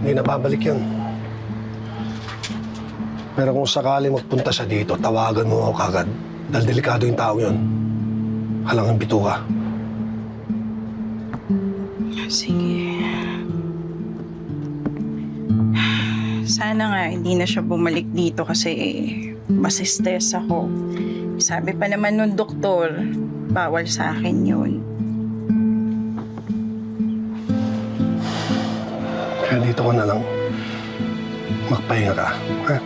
Hindi na babalik yun. Pero kung sakali magpunta siya dito, tawagan mo ako kagad. Dahil delikado yung tao yun. Halangang bituka. Sige. Sana nga hindi na siya bumalik dito kasi mas stress ako. Sabi pa naman nung doktor, bawal sa akin yun. Kaya dito ko na lang magpahinga ka. Ha?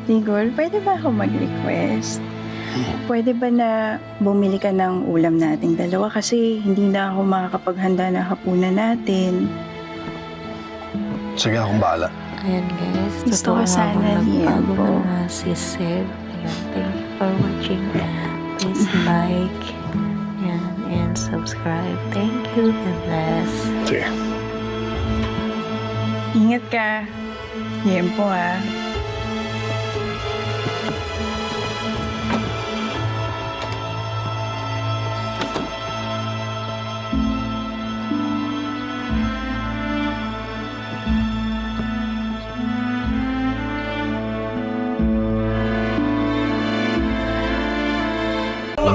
Tigol, pwede ba ako mag-request? Pwede ba na bumili ka ng ulam nating dalawa kasi hindi na ako makakapaghanda ng hapunan natin. Sige, akong bahala. Ayan guys, Gusto ko totoo nga sana bang nagbago Liempo. na si Seb. Ayan, thank you for watching. Please like, ayan, and subscribe. Thank you, God bless. Sige. Ingat ka. Liempo ah.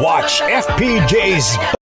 Watch FPJ's